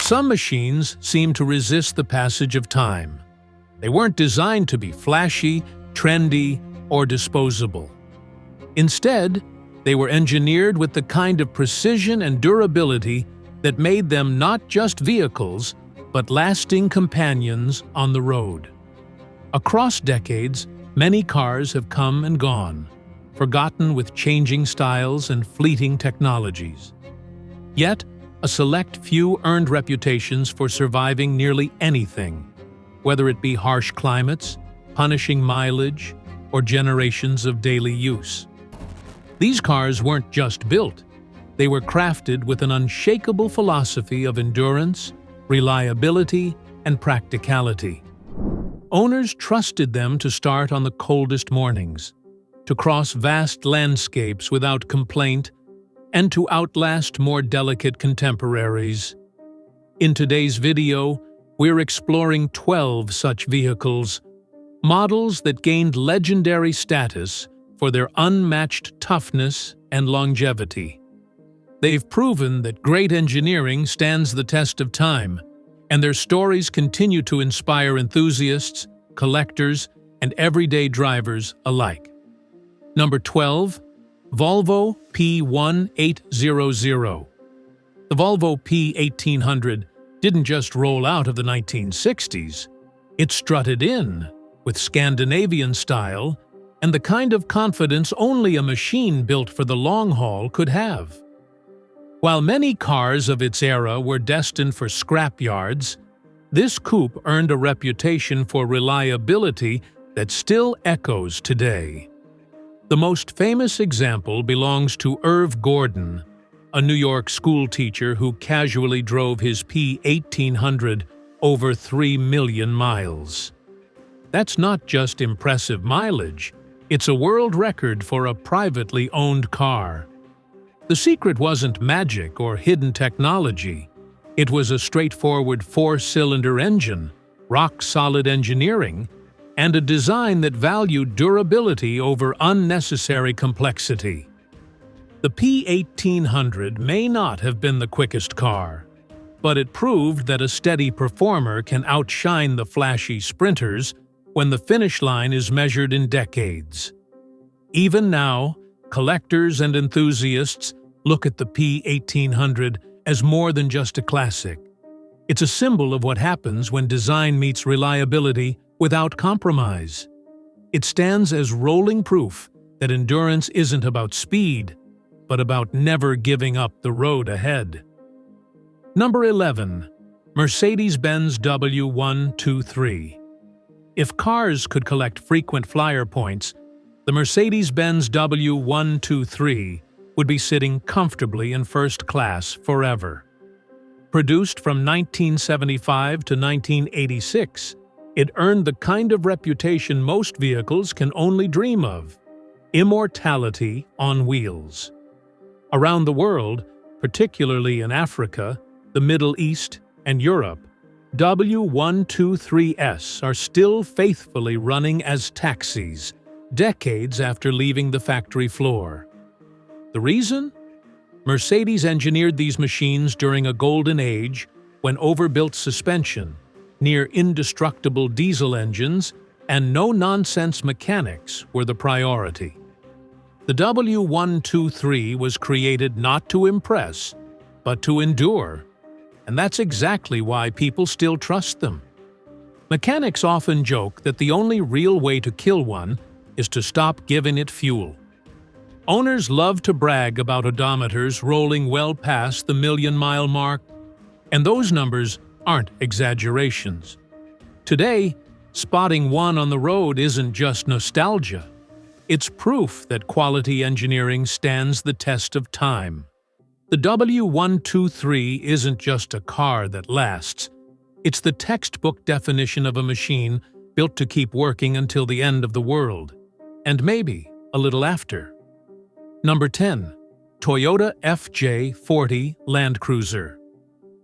some machines seem to resist the passage of time. They weren't designed to be flashy, trendy, or disposable. Instead, they were engineered with the kind of precision and durability that made them not just vehicles, but lasting companions on the road. Across decades, many cars have come and gone, forgotten with changing styles and fleeting technologies. Yet, a select few earned reputations for surviving nearly anything, whether it be harsh climates, punishing mileage, or generations of daily use. These cars weren't just built, they were crafted with an unshakable philosophy of endurance, reliability, and practicality. Owners trusted them to start on the coldest mornings, to cross vast landscapes without complaint, and to outlast more delicate contemporaries. In today's video, we're exploring 12 such vehicles, models that gained legendary status for their unmatched toughness and longevity. They've proven that great engineering stands the test of time, and their stories continue to inspire enthusiasts, collectors, and everyday drivers alike. Number 12. Volvo P1800. The Volvo P1800 didn't just roll out of the 1960s. It strutted in, with Scandinavian style and the kind of confidence only a machine built for the long haul could have. While many cars of its era were destined for scrap yards, this coupe earned a reputation for reliability that still echoes today. The most famous example belongs to Irv Gordon, a New York schoolteacher who casually drove his P1800 over 3 million miles. That's not just impressive mileage, it's a world record for a privately owned car. The secret wasn't magic or hidden technology. It was a straightforward 4-cylinder engine, rock-solid engineering, and a design that valued durability over unnecessary complexity. The P1800 may not have been the quickest car, but it proved that a steady performer can outshine the flashy sprinters when the finish line is measured in decades. Even now, collectors and enthusiasts look at the P1800 as more than just a classic. It's a symbol of what happens when design meets reliability without compromise. It stands as rolling proof that endurance isn't about speed, but about never giving up the road ahead. Number 11. Mercedes-Benz W123. If cars could collect frequent flyer points, the Mercedes-Benz W123 would be sitting comfortably in first class forever. Produced from 1975 to 1986, it earned the kind of reputation most vehicles can only dream of: immortality on wheels. Around the world, particularly in Africa, the Middle East, and Europe, W123s are still faithfully running as taxis, decades after leaving the factory floor. The reason? Mercedes engineered these machines during a golden age when overbuilt suspension, near indestructible diesel engines, and no-nonsense mechanics were the priority. The W123 was created not to impress, but to endure, and that's exactly why people still trust them. Mechanics often joke that the only real way to kill one is to stop giving it fuel. Owners love to brag about odometers rolling well past the million-mile mark, and those numbers aren't exaggerations. Today, spotting one on the road isn't just nostalgia. It's proof that quality engineering stands the test of time. The W123 isn't just a car that lasts. It's the textbook definition of a machine built to keep working until the end of the world, and maybe a little after. Number 10. Toyota XJ40 Land Cruiser.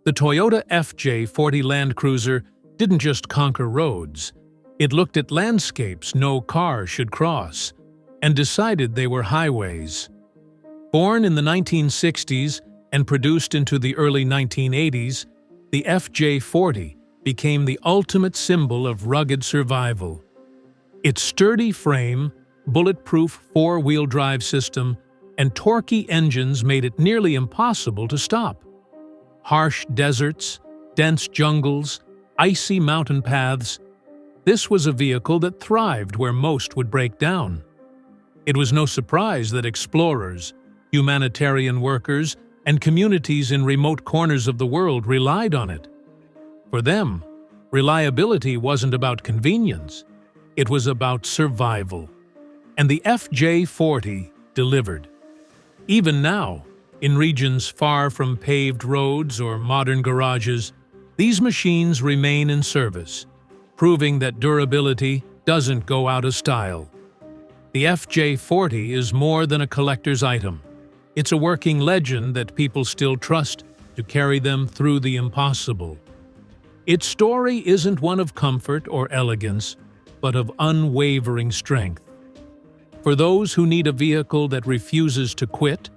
The Toyota XJ40 Land Cruiser didn't just conquer roads. It looked at landscapes no car should cross, and decided they were highways. Born in the 1960s and produced into the early 1980s, the FJ40 became the ultimate symbol of rugged survival. Its sturdy frame, bulletproof four-wheel drive system, and torquey engines made it nearly impossible to stop. Harsh deserts, dense jungles, icy mountain paths, this was a vehicle that thrived where most would break down. It was no surprise that explorers, humanitarian workers, and communities in remote corners of the world relied on it. For them, reliability wasn't about convenience, it was about survival. And the FJ40 delivered. Even now, in regions far from paved roads or modern garages, these machines remain in service, proving that durability doesn't go out of style. The FJ40 is more than a collector's item. It's a working legend that people still trust to carry them through the impossible. Its story isn't one of comfort or elegance, but of unwavering strength. For those who need a vehicle that refuses to quit,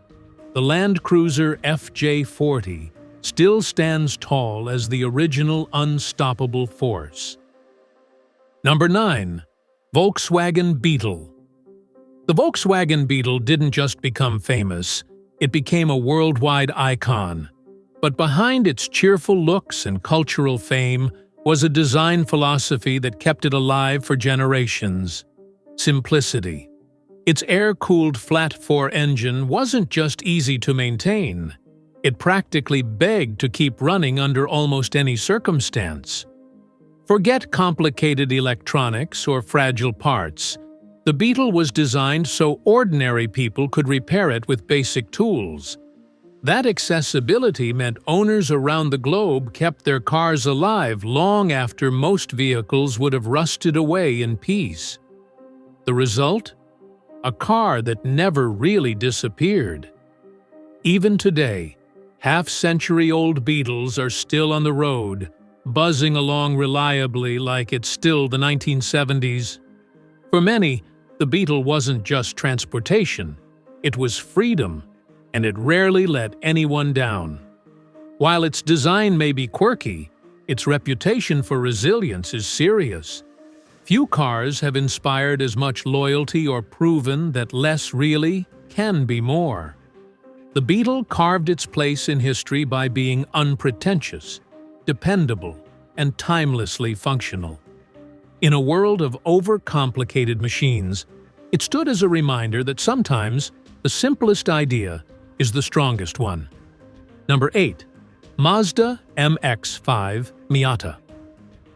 the Land Cruiser FJ40 still stands tall as the original unstoppable force. Number 9. Volkswagen Beetle. The Volkswagen Beetle didn't just become famous, it became a worldwide icon. But behind its cheerful looks and cultural fame was a design philosophy that kept it alive for generations: simplicity. Its air-cooled flat-four engine wasn't just easy to maintain. It practically begged to keep running under almost any circumstance. Forget complicated electronics or fragile parts. The Beetle was designed so ordinary people could repair it with basic tools. That accessibility meant owners around the globe kept their cars alive long after most vehicles would have rusted away in peace. The result? A car that never really disappeared. Even today, half-century-old Beetles are still on the road, buzzing along reliably like it's still the 1970s. For many, the Beetle wasn't just transportation, it was freedom, and it rarely let anyone down. While its design may be quirky, its reputation for resilience is serious. Few cars have inspired as much loyalty or proven that less really can be more. The Beetle carved its place in history by being unpretentious, dependable, and timelessly functional. In a world of overcomplicated machines, it stood as a reminder that sometimes the simplest idea is the strongest one. Number 8. Mazda MX-5 Miata.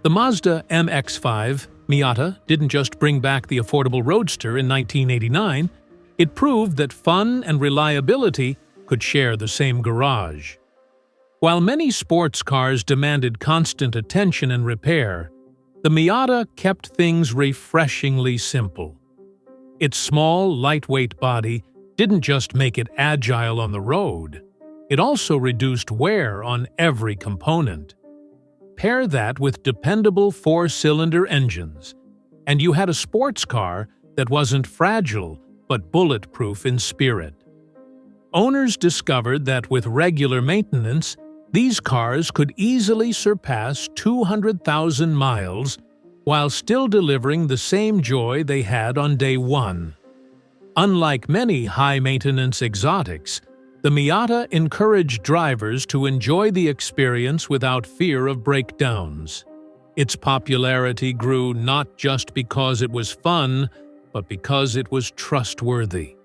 The Mazda MX-5 Miata didn't just bring back the affordable roadster in 1989, it proved that fun and reliability could share the same garage. While many sports cars demanded constant attention and repair, the Miata kept things refreshingly simple. Its small, lightweight body didn't just make it agile on the road, it also reduced wear on every component. Pair that with dependable four-cylinder engines, and you had a sports car that wasn't fragile but bulletproof in spirit. Owners discovered that with regular maintenance, these cars could easily surpass 200,000 miles while still delivering the same joy they had on day one. Unlike many high-maintenance exotics, the Miata encouraged drivers to enjoy the experience without fear of breakdowns. Its popularity grew not just because it was fun, but because it was trustworthy.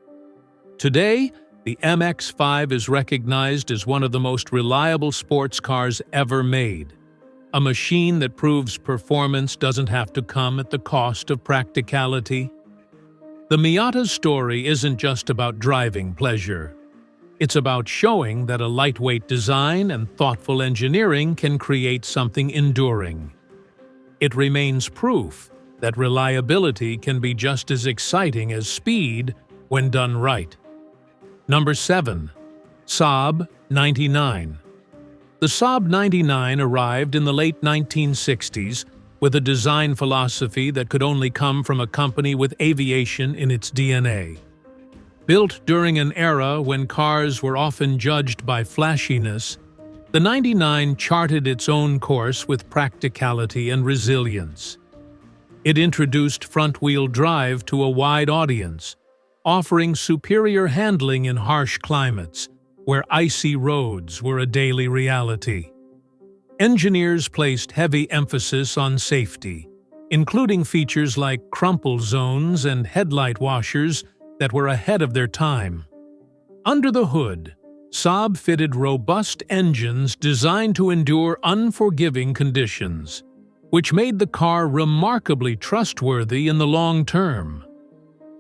Today, the MX-5 is recognized as one of the most reliable sports cars ever made, a machine that proves performance doesn't have to come at the cost of practicality. The Miata's story isn't just about driving pleasure. It's about showing that a lightweight design and thoughtful engineering can create something enduring. It remains proof that reliability can be just as exciting as speed when done right. Number 7. Saab 99. The Saab 99 arrived in the late 1960s with a design philosophy that could only come from a company with aviation in its DNA. Built during an era when cars were often judged by flashiness, The 99 charted its own course with practicality and resilience. It introduced front-wheel drive to a wide audience, offering superior handling in harsh climates, where icy roads were a daily reality. Engineers placed heavy emphasis on safety, including features like crumple zones and headlight washers that were ahead of their time. Under the hood, Saab fitted robust engines designed to endure unforgiving conditions, which made the car remarkably trustworthy in the long term.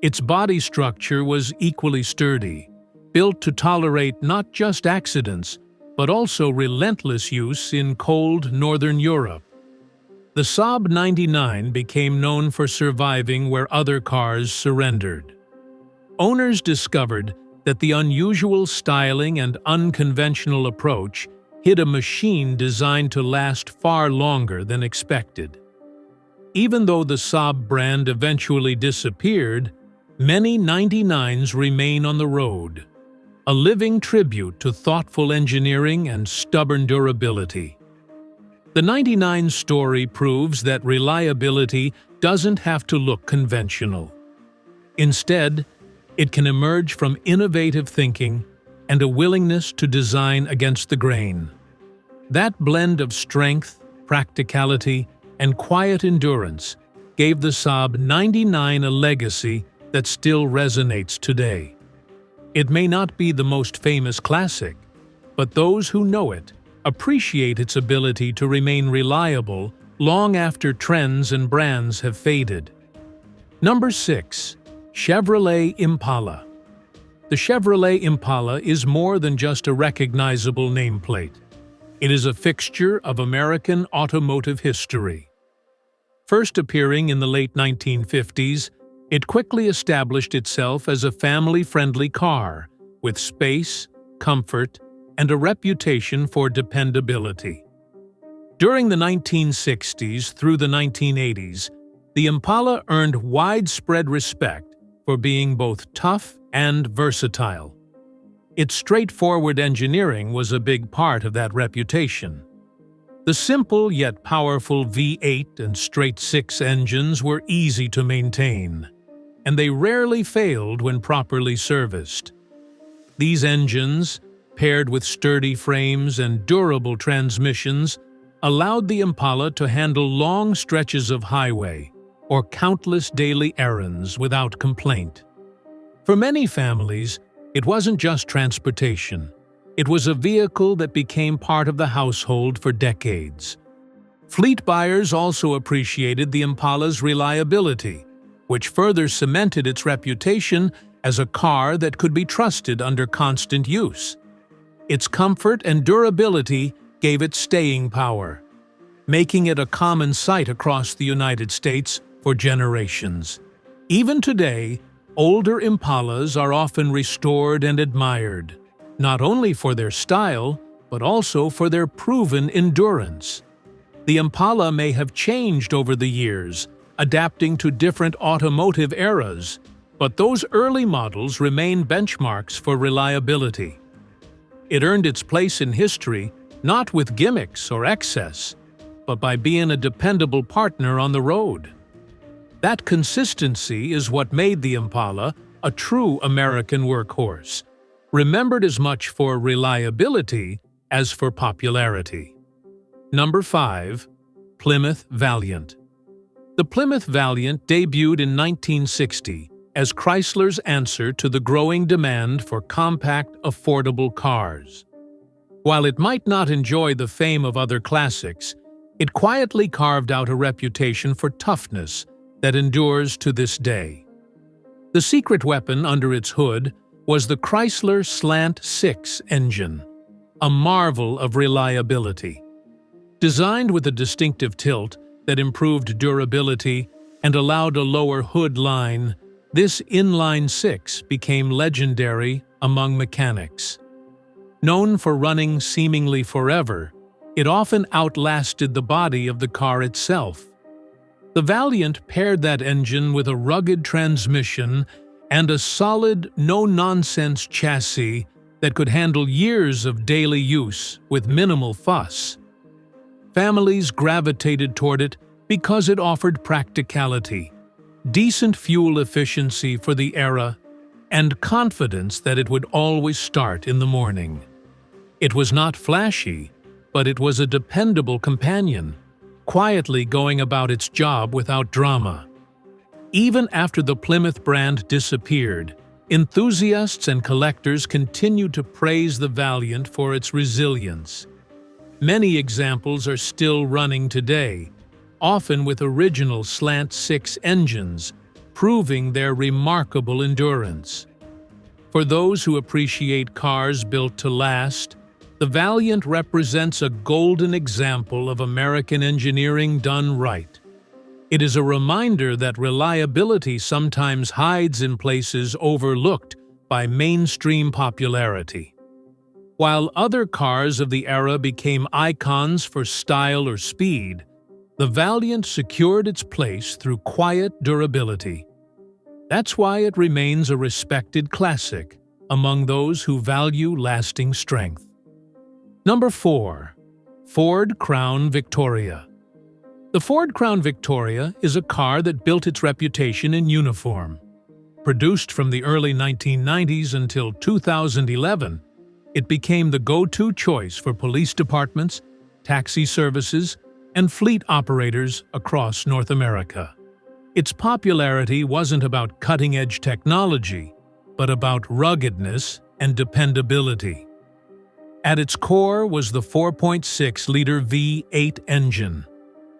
Its body structure was equally sturdy, built to tolerate not just accidents, but also relentless use in cold northern Europe. The Saab 99 became known for surviving where other cars surrendered. Owners discovered that the unusual styling and unconventional approach hid a machine designed to last far longer than expected. Even though the Saab brand eventually disappeared, many 99s remain on the road, a living tribute to thoughtful engineering and stubborn durability. The 99 story proves that reliability doesn't have to look conventional. Instead, it can emerge from innovative thinking and a willingness to design against the grain. That blend of strength, practicality, and quiet endurance gave the Saab 99 a legacy that still resonates today. It may not be the most famous classic, but those who know it appreciate its ability to remain reliable long after trends and brands have faded. Number 6. Chevrolet Impala. The Chevrolet Impala is more than just a recognizable nameplate. It is a fixture of American automotive history. First appearing in the late 1950s, it quickly established itself as a family-friendly car with space, comfort, and a reputation for dependability. During the 1960s through the 1980s, the Impala earned widespread respect for being both tough and versatile. Its straightforward engineering was a big part of that reputation. The simple yet powerful V8 and straight-six engines were easy to maintain, and they rarely failed when properly serviced. These engines, paired with sturdy frames and durable transmissions, allowed the Impala to handle long stretches of highway or countless daily errands without complaint. For many families, it wasn't just transportation. It was a vehicle that became part of the household for decades. Fleet buyers also appreciated the Impala's reliability, which further cemented its reputation as a car that could be trusted under constant use. Its comfort and durability gave it staying power, making it a common sight across the United States for generations. Even today, older Impalas are often restored and admired, not only for their style, but also for their proven endurance. The Impala may have changed over the years, adapting to different automotive eras, but those early models remain benchmarks for reliability. It earned its place in history not with gimmicks or excess, but by being a dependable partner on the road. That consistency is what made the Impala a true American workhorse, remembered as much for reliability as for popularity. Number 5. Plymouth Valiant. The Plymouth Valiant debuted in 1960 as Chrysler's answer to the growing demand for compact, affordable cars. While it might not enjoy the fame of other classics, it quietly carved out a reputation for toughness that endures to this day. The secret weapon under its hood was the Chrysler Slant 6 engine, a marvel of reliability. Designed with a distinctive tilt that improved durability and allowed a lower hood line, this inline six became legendary among mechanics. Known for running seemingly forever, it often outlasted the body of the car itself. The Valiant paired that engine with a rugged transmission and a solid, no-nonsense chassis that could handle years of daily use with minimal fuss. Families gravitated toward it because it offered practicality, decent fuel efficiency for the era, and confidence that it would always start in the morning. It was not flashy, but it was a dependable companion, quietly going about its job without drama. Even after the Plymouth brand disappeared, enthusiasts and collectors continued to praise the Valiant for its resilience. Many examples are still running today, often with original slant-six engines, proving their remarkable endurance. For those who appreciate cars built to last, the Valiant represents a golden example of American engineering done right. It is a reminder that reliability sometimes hides in places overlooked by mainstream popularity. While other cars of the era became icons for style or speed, the Valiant secured its place through quiet durability. That's why it remains a respected classic among those who value lasting strength. Number 4. Ford Crown Victoria. The Ford Crown Victoria is a car that built its reputation in uniform. Produced from the early 1990s until 2011, it became the go-to choice for police departments, taxi services, and fleet operators across North America. Its popularity wasn't about cutting-edge technology, but about ruggedness and dependability. At its core was the 4.6-liter V8 engine,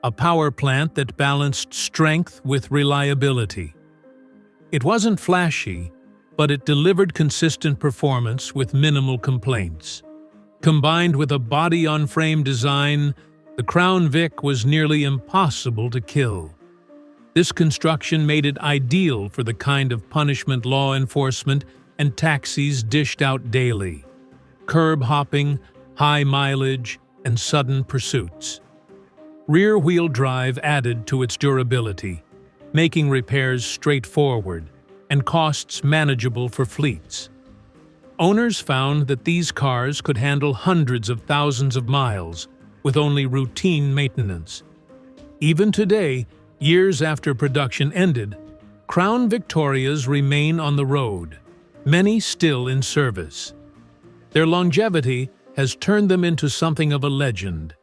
a power plant that balanced strength with reliability. It wasn't flashy, but it delivered consistent performance with minimal complaints. Combined with a body-on-frame design, the Crown Vic was nearly impossible to kill. This construction made it ideal for the kind of punishment law enforcement and taxis dished out daily: curb hopping, high mileage, and sudden pursuits. Rear-wheel drive added to its durability, making repairs straightforward and costs manageable for fleets. Owners found that these cars could handle hundreds of thousands of miles with only routine maintenance. Even today, years after production ended, Crown Victorias remain on the road, many still in service. Their longevity has turned them into something of a legend,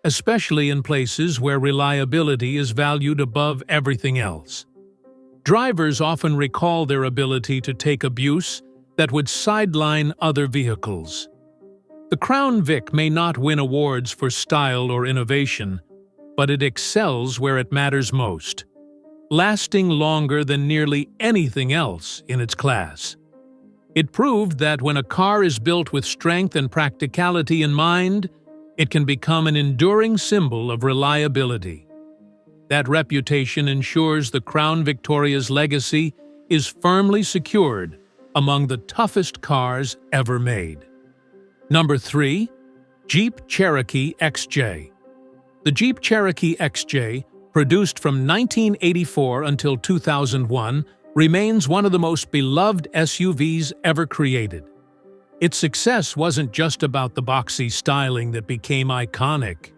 especially in places where reliability is valued above everything else. Drivers often recall their ability to take abuse that would sideline other vehicles. The Crown Vic may not win awards for style or innovation, but it excels where it matters most, lasting longer than nearly anything else in its class. It proved that when a car is built with strength and practicality in mind, it can become an enduring symbol of reliability. That reputation ensures the Crown Victoria's legacy is firmly secured among the toughest cars ever made. Number 3. Jeep Cherokee XJ. The Jeep Cherokee XJ, produced from 1984 until 2001, remains one of the most beloved SUVs ever created. Its success wasn't just about the boxy styling that became iconic.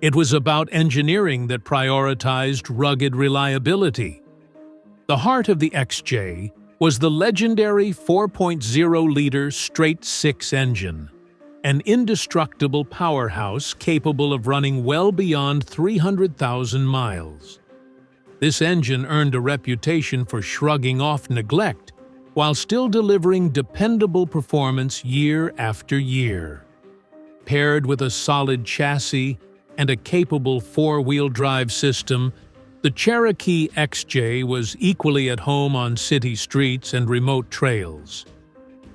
It was about engineering that prioritized rugged reliability. The heart of the XJ was the legendary 4.0-liter straight-six engine, an indestructible powerhouse capable of running well beyond 300,000 miles. This engine earned a reputation for shrugging off neglect while still delivering dependable performance year after year. Paired with a solid chassis and a capable four-wheel drive system, the Cherokee XJ was equally at home on city streets and remote trails.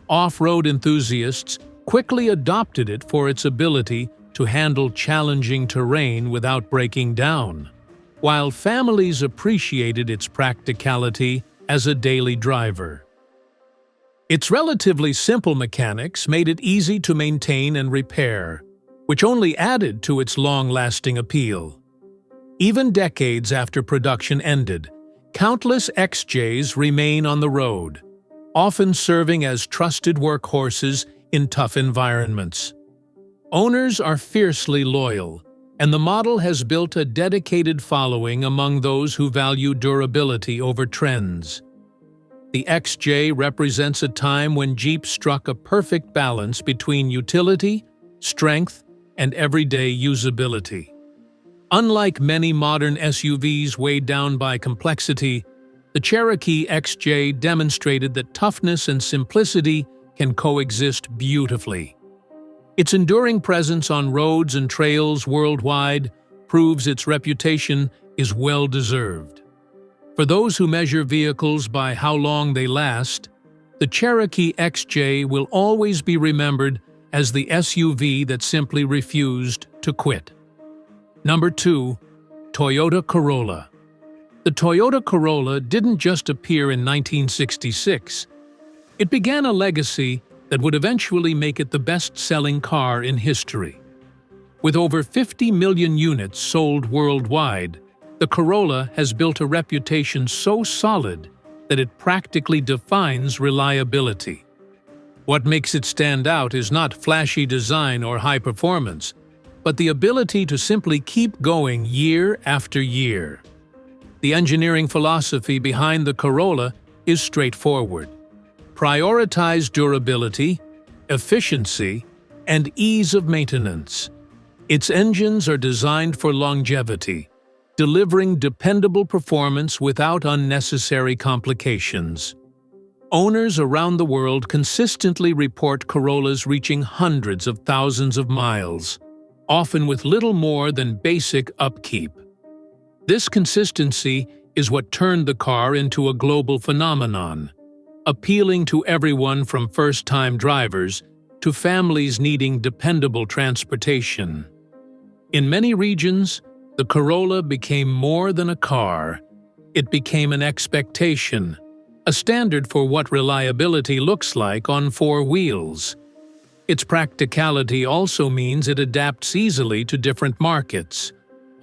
Off-road enthusiasts quickly adopted it for its ability to handle challenging terrain without breaking down, while families appreciated its practicality as a daily driver. Its relatively simple mechanics made it easy to maintain and repair, which only added to its long-lasting appeal. Even decades after production ended, countless XJs remain on the road, often serving as trusted workhorses in tough environments. Owners are fiercely loyal, and the model has built a dedicated following among those who value durability over trends. The XJ represents a time when Jeep struck a perfect balance between utility, strength, and everyday usability. Unlike many modern SUVs weighed down by complexity, the Cherokee XJ demonstrated that toughness and simplicity can coexist beautifully. Its enduring presence on roads and trails worldwide proves its reputation is well-deserved. For those who measure vehicles by how long they last, the Cherokee XJ will always be remembered as the SUV that simply refused to quit. Number 2. Toyota Corolla. The Toyota Corolla didn't just appear in 1966. It began a legacy that would eventually make it the best-selling car in history. With over 50 million units sold worldwide, the Corolla has built a reputation so solid that it practically defines reliability. What makes it stand out is not flashy design or high performance, but the ability to simply keep going year after year. The engineering philosophy behind the Corolla is straightforward. Prioritize durability, efficiency, and ease of maintenance. Its engines are designed for longevity, delivering dependable performance without unnecessary complications. Owners around the world consistently report Corollas reaching hundreds of thousands of miles, often with little more than basic upkeep. This consistency is what turned the car into a global phenomenon, appealing to everyone from first-time drivers to families needing dependable transportation. In many regions, the Corolla became more than a car. It became an expectation, a standard for what reliability looks like on four wheels. Its practicality also means it adapts easily to different markets,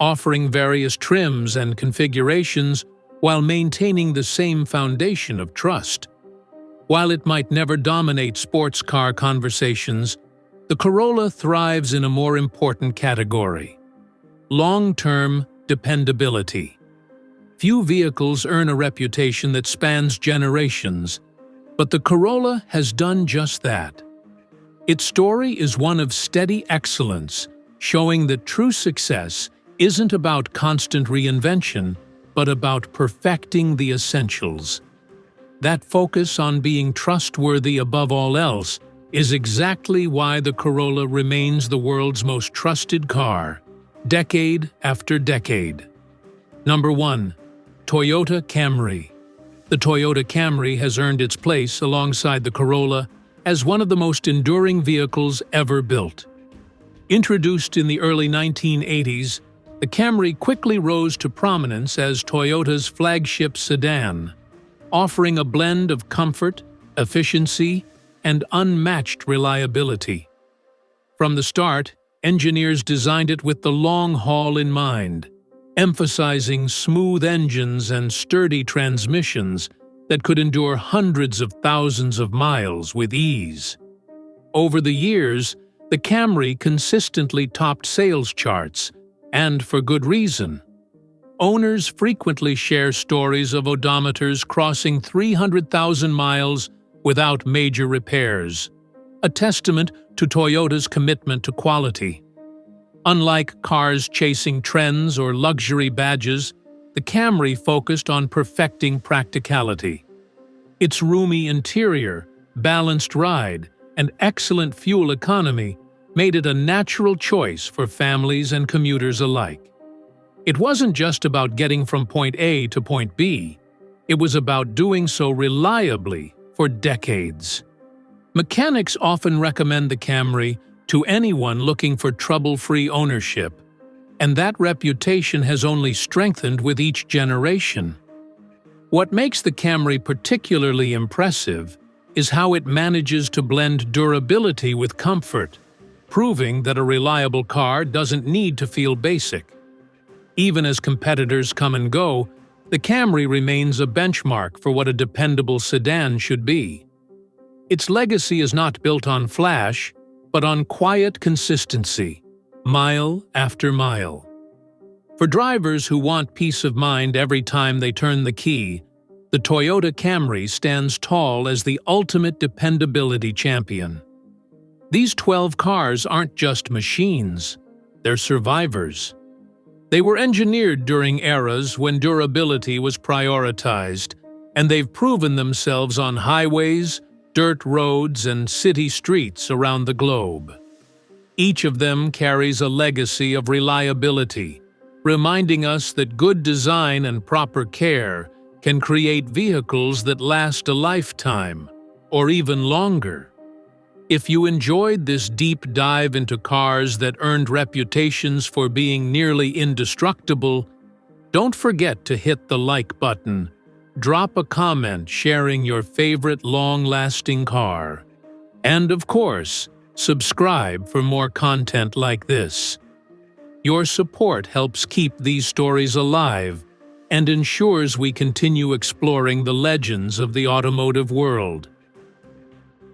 offering various trims and configurations while maintaining the same foundation of trust. While it might never dominate sports car conversations, the Corolla thrives in a more important category: long-term dependability. Few vehicles earn a reputation that spans generations, but the Corolla has done just that. Its story is one of steady excellence, showing that true success isn't about constant reinvention, but about perfecting the essentials. That focus on being trustworthy above all else is exactly why the Corolla remains the world's most trusted car, decade after decade. Number 1. Toyota Camry. The Toyota Camry has earned its place alongside the Corolla as one of the most enduring vehicles ever built. Introduced in the early 1980s, the Camry quickly rose to prominence as Toyota's flagship sedan, offering a blend of comfort, efficiency, and unmatched reliability. From the start, engineers designed it with the long haul in mind, emphasizing smooth engines and sturdy transmissions that could endure hundreds of thousands of miles with ease. Over the years, the Camry consistently topped sales charts, and for good reason. Owners frequently share stories of odometers crossing 300,000 miles without major repairs, a testament to Toyota's commitment to quality. Unlike cars chasing trends or luxury badges, the Camry focused on perfecting practicality. Its roomy interior, balanced ride, and excellent fuel economy made it a natural choice for families and commuters alike. It wasn't just about getting from point A to point B. It was about doing so reliably for decades. Mechanics often recommend the Camry to anyone looking for trouble-free ownership, and that reputation has only strengthened with each generation. What makes the Camry particularly impressive is how it manages to blend durability with comfort, proving that a reliable car doesn't need to feel basic. Even as competitors come and go, the Camry remains a benchmark for what a dependable sedan should be. Its legacy is not built on flash, but on quiet consistency, mile after mile. For drivers who want peace of mind every time they turn the key, the Toyota Camry stands tall as the ultimate dependability champion. These 12 cars aren't just machines, they're survivors. They were engineered during eras when durability was prioritized, and they've proven themselves on highways, dirt roads, and city streets around the globe. Each of them carries a legacy of reliability, reminding us that good design and proper care can create vehicles that last a lifetime, or even longer. If you enjoyed this deep dive into cars that earned reputations for being nearly indestructible, don't forget to hit the like button. Drop a comment sharing your favorite long-lasting car. And of course, subscribe for more content like this. Your support helps keep these stories alive and ensures we continue exploring the legends of the automotive world.